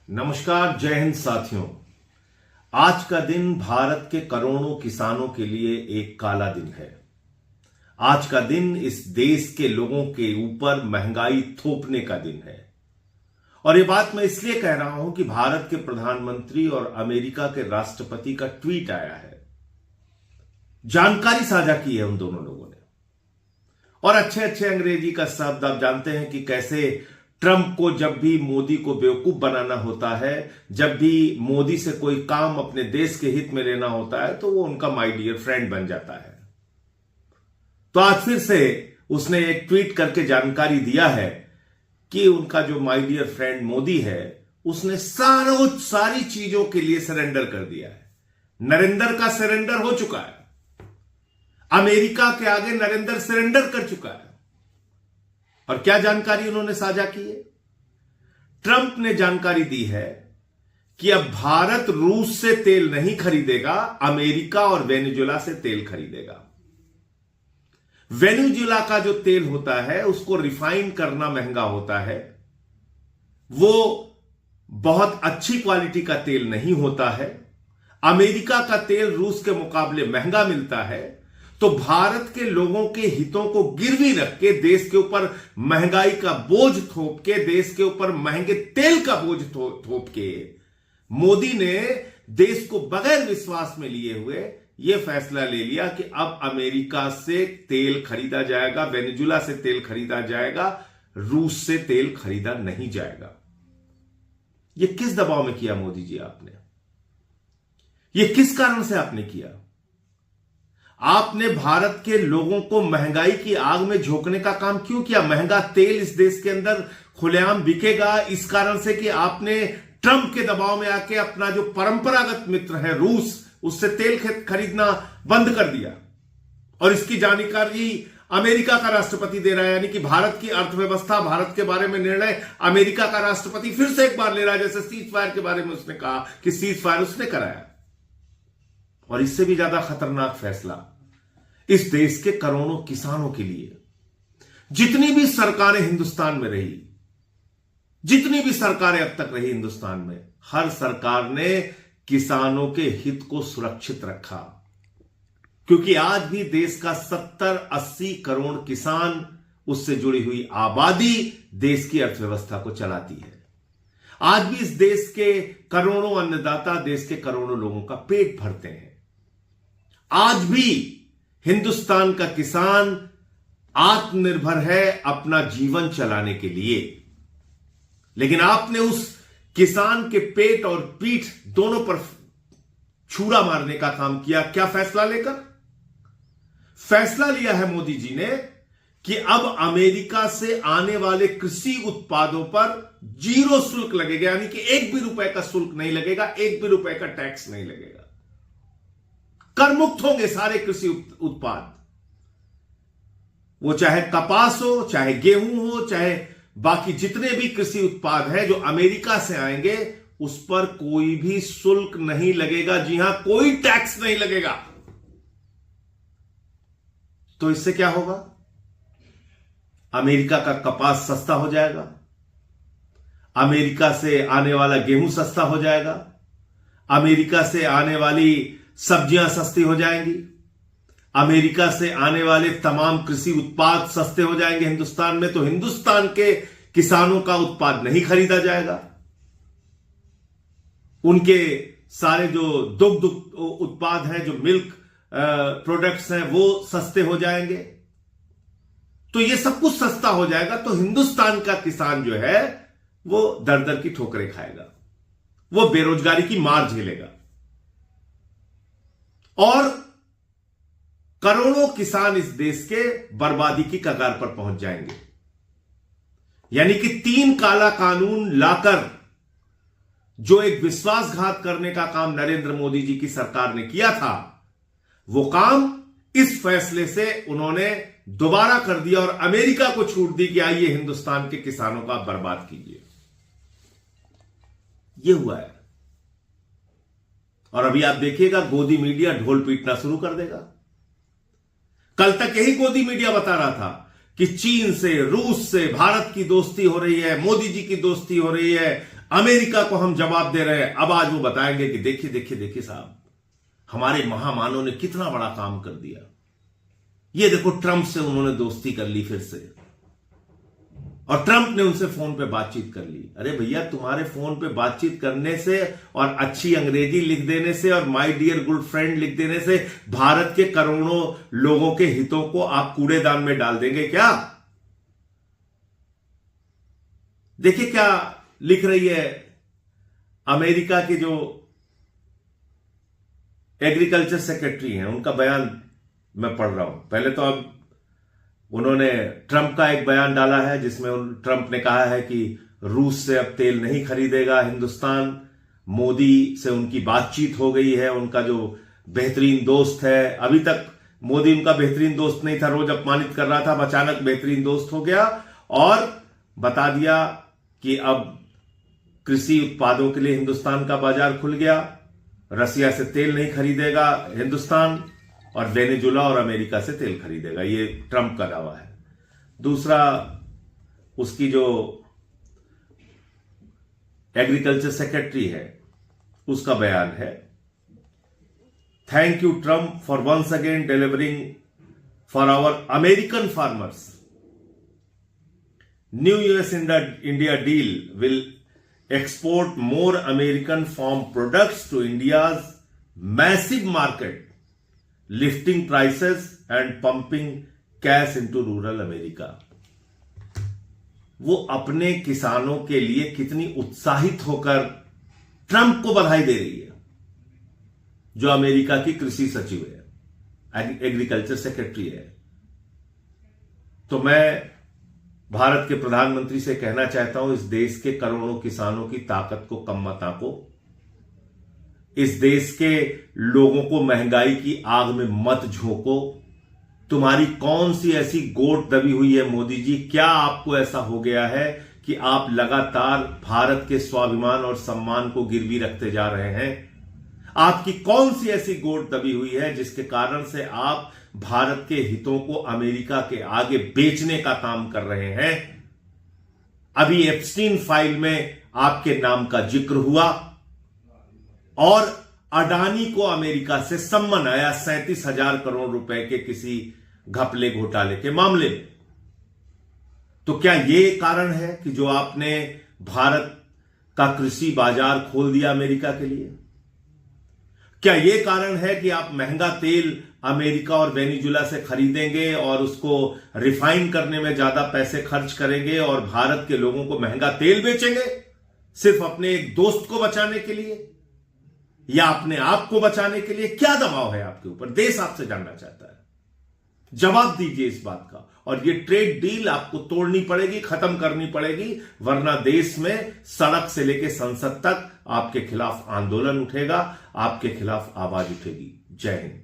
नमस्कार, जय हिंद साथियों। आज का दिन भारत के करोड़ों किसानों के लिए एक काला दिन है। आज का दिन इस देश के लोगों के ऊपर महंगाई थोपने का दिन है। और यह बात मैं इसलिए कह रहा हूं कि भारत के प्रधानमंत्री और अमेरिका के राष्ट्रपति का ट्वीट आया है, जानकारी साझा की है उन दोनों लोगों ने। और अच्छे अच्छे अंग्रेजी का शब्द आप जानते हैं कि कैसे ट्रंप को जब भी मोदी को बेवकूफ बनाना होता है, जब भी मोदी से कोई काम अपने देश के हित में लेना होता है, तो वो उनका माय डियर फ्रेंड बन जाता है। तो आज फिर से उसने एक ट्वीट करके जानकारी दिया है कि उनका जो माय डियर फ्रेंड मोदी है, उसने सारी चीजों के लिए सरेंडर कर दिया है। नरेंद्र का सरेंडर हो चुका है। अमेरिका के आगे नरेंद्र सरेंडर कर चुका है। और क्या जानकारी उन्होंने साझा की है? ट्रंप ने जानकारी दी है कि अब भारत रूस से तेल नहीं खरीदेगा, अमेरिका और वेनेजुएला से तेल खरीदेगा। वेनेजुएला का जो तेल होता है उसको रिफाइन करना महंगा होता है। वो बहुत अच्छी क्वालिटी का तेल नहीं होता है। अमेरिका का तेल रूस के मुकाबले महंगा मिलता है। तो भारत के लोगों के हितों को गिरवी रख के देश के ऊपर महंगाई का बोझ थोप के, देश के ऊपर महंगे तेल का बोझ थोप के मोदी ने देश को बगैर विश्वास में लिए हुए यह फैसला ले लिया कि अब अमेरिका से तेल खरीदा जाएगा, वेनेजुएला से तेल खरीदा जाएगा, रूस से तेल खरीदा नहीं जाएगा। यह किस दबाव में किया मोदी जी आपने? यह किस कारण से आपने किया? आपने भारत के लोगों को महंगाई की आग में झोंकने का काम क्यों किया? महंगा तेल इस देश के अंदर खुलेआम बिकेगा इस कारण से कि आपने ट्रंप के दबाव में आके अपना जो परंपरागत मित्र है रूस, उससे तेल खरीदना बंद कर दिया। और इसकी जानकारी अमेरिका का राष्ट्रपति दे रहा है, यानी कि भारत की अर्थव्यवस्था, भारत के बारे में निर्णय अमेरिका का राष्ट्रपति फिर से एक बार ले रहा है। जैसे सीज फायर के बारे में उसने कहा कि सीज फायर उसने कराया। और इससे भी ज्यादा खतरनाक फैसला इस देश के करोड़ों किसानों के लिए। जितनी भी सरकारें हिंदुस्तान में रही, जितनी भी सरकारें अब तक रही हिंदुस्तान में, हर सरकार ने किसानों के हित को सुरक्षित रखा। क्योंकि आज भी देश का 70-80 करोड़ किसान, उससे जुड़ी हुई आबादी देश की अर्थव्यवस्था को चलाती है। आज भी इस देश के करोड़ों अन्नदाता देश के करोड़ों लोगों का पेट भरते हैं। आज भी हिंदुस्तान का किसान आत्मनिर्भर है अपना जीवन चलाने के लिए। लेकिन आपने उस किसान के पेट और पीठ दोनों पर छुरा मारने का काम किया। क्या फैसला लेकर? फैसला लिया है मोदी जी ने कि अब अमेरिका से आने वाले कृषि उत्पादों पर 0 शुल्क लगेगा, यानी कि 1 भी रुपए का शुल्क नहीं लगेगा, 1 भी रुपए का टैक्स नहीं लगेगा। कर मुक्त होंगे सारे कृषि उत्पाद, वो चाहे कपास हो, चाहे गेहूं हो, चाहे बाकी जितने भी कृषि उत्पाद हैं जो अमेरिका से आएंगे, उस पर कोई भी शुल्क नहीं लगेगा। जी हां, कोई टैक्स नहीं लगेगा। तो इससे क्या होगा? अमेरिका का कपास सस्ता हो जाएगा, अमेरिका से आने वाला गेहूं सस्ता हो जाएगा, अमेरिका से आने वाली सब्जियां सस्ती हो जाएंगी, अमेरिका से आने वाले तमाम कृषि उत्पाद सस्ते हो जाएंगे हिंदुस्तान में। तो हिंदुस्तान के किसानों का उत्पाद नहीं खरीदा जाएगा, उनके सारे जो दुग्ध उत्पाद हैं, जो मिल्क प्रोडक्ट्स हैं, वो सस्ते हो जाएंगे। तो ये सब कुछ सस्ता हो जाएगा। तो हिंदुस्तान का किसान जो है वो दर दर की ठोकरें खाएगा, वो बेरोजगारी की मार झेलेगा। और करोड़ों किसान इस देश के बर्बादी की कगार पर पहुंच जाएंगे। यानी कि 3 काला कानून लाकर जो एक विश्वासघात करने का काम नरेंद्र मोदी जी की सरकार ने किया था, वो काम इस फैसले से उन्होंने दोबारा कर दिया और अमेरिका को छूट दी कि आइए हिंदुस्तान के किसानों का बर्बाद कीजिए। यह हुआ है। और अभी आप देखिएगा, गोदी मीडिया ढोल पीटना शुरू कर देगा। कल तक यही गोदी मीडिया बता रहा था कि चीन से, रूस से भारत की दोस्ती हो रही है, मोदी जी की दोस्ती हो रही है, अमेरिका को हम जवाब दे रहे हैं। अब आज वो बताएंगे कि देखिए देखिए देखिए साहब, हमारे महामानव ने कितना बड़ा काम कर दिया। ये देखो, ट्रंप से उन्होंने दोस्ती कर ली फिर से, और ट्रंप ने उनसे फोन पे बातचीत कर ली। अरे भैया, तुम्हारे फोन पे बातचीत करने से और अच्छी अंग्रेजी लिख देने से और माय डियर गुड फ्रेंड लिख देने से भारत के करोड़ों लोगों के हितों को आप कूड़ेदान में डाल देंगे क्या? देखिए क्या लिख रही है अमेरिका की जो एग्रीकल्चर सेक्रेटरी हैं, उनका बयान मैं पढ़ रहा हूं। पहले तो अब उन्होंने ट्रंप का एक बयान डाला है जिसमें ट्रंप ने कहा है कि रूस से अब तेल नहीं खरीदेगा हिंदुस्तान। मोदी से उनकी बातचीत हो गई है, उनका जो बेहतरीन दोस्त है, अभी तक मोदी उनका बेहतरीन दोस्त नहीं था, रोज अपमानित कर रहा था, अचानक बेहतरीन दोस्त हो गया और बता दिया कि अब कृषि उत्पादों के लिए हिंदुस्तान का बाजार खुल गया, रसिया से तेल नहीं खरीदेगा हिंदुस्तान और वेनेजुला और अमेरिका से तेल खरीदेगा। ये ट्रंप का दावा है। दूसरा, उसकी जो एग्रीकल्चर सेक्रेटरी है उसका बयान है, thank you Trump for once again delivering for our American farmers. New US India deal will export more American farm products to India's massive market, lifting prices and pumping cash into rural America. वो अपने किसानों के लिए कितनी उत्साहित होकर Trump को बधाई दे रही है, जो अमेरिका की कृषि सचिव है, एग्रीकल्चर सेक्रेटरी है। तो मैं भारत के प्रधानमंत्री से कहना चाहता हूं, इस देश के करोड़ों किसानों की ताकत को कम मत आंको, इस देश के लोगों को महंगाई की आग में मत झोंको। तुम्हारी कौन सी ऐसी गोट दबी हुई है मोदी जी? क्या आपको ऐसा हो गया है कि आप लगातार भारत के स्वाभिमान और सम्मान को गिरवी रखते जा रहे हैं? आपकी कौन सी ऐसी गोट दबी हुई है जिसके कारण से आप भारत के हितों को अमेरिका के आगे बेचने का काम कर रहे हैं? अभी एप्स्टीन फाइल में आपके नाम का जिक्र हुआ और अडानी को अमेरिका से सम्मन आया 37,000 करोड़ रुपए के किसी घपले घोटाले के मामले में। तो क्या यह कारण है कि जो आपने भारत का कृषि बाजार खोल दिया अमेरिका के लिए? क्या यह कारण है कि आप महंगा तेल अमेरिका और वेनेजुला से खरीदेंगे और उसको रिफाइन करने में ज्यादा पैसे खर्च करेंगे और भारत के लोगों को महंगा तेल बेचेंगे सिर्फ अपने एक दोस्त को बचाने के लिए या अपने आप को बचाने के लिए? क्या दबाव है आपके ऊपर? देश आपसे जानना चाहता है, जवाब दीजिए इस बात का। और ये ट्रेड डील आपको तोड़नी पड़ेगी, खत्म करनी पड़ेगी, वरना देश में सड़क से लेकर संसद तक आपके खिलाफ आंदोलन उठेगा, आपके खिलाफ आवाज उठेगी। जय हिंद।